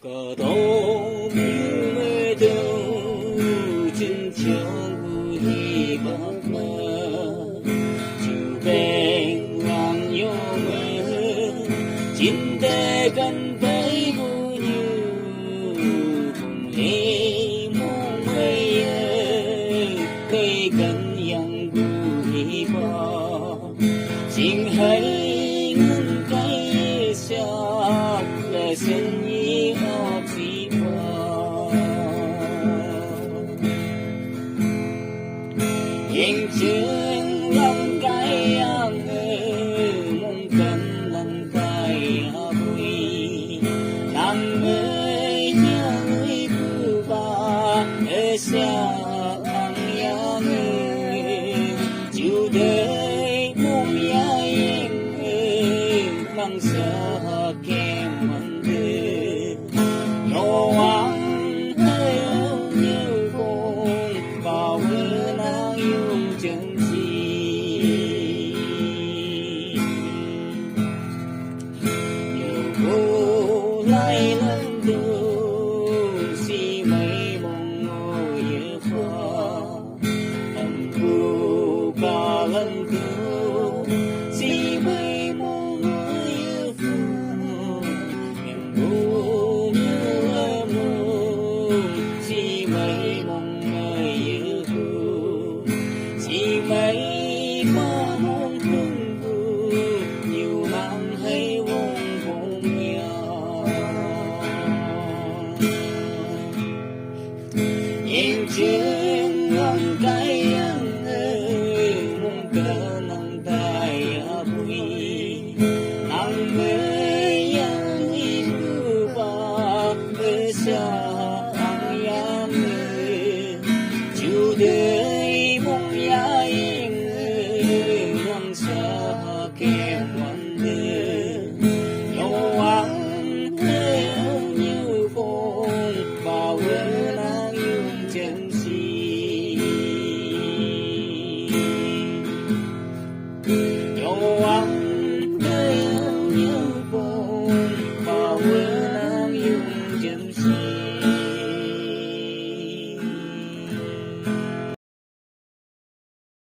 có đâu mưa đâu chân trong đi bạc mơ chiều bên ngàn nhô mơ chín tê gần với vô như cùng đi mong mây cây gần yang vui bò chính hay ngân cây xa là sân nhi ở chỉ bò nhìn chương lòng cái ang mong cần lòng cái vui làm ơi nhớ ơi cứ ba ở xa ang yang chiều đời mong ya em mang sợ kem mình đưa nhỏ anh hơi như con vào bữa nắng yêu chân chi nhiều cô lại lần đầu si mấy mong ngồi ở phò lần cô cả lần cô si mấy mong ngồi ở phò em cô nhớ mơ si mấy mong ngồi ở phò si mấy mơ mong thương cô nhiều năm hay vốn cùng nhau nhìn chương lòng cái anh mong cỡ nắng tay vui nắng mây yang ibu ba besar ang yang chiều đời mong ya yên nắng xa kem mình đưa nhau anh như con bao bữa nắng yêu chân si nhau anh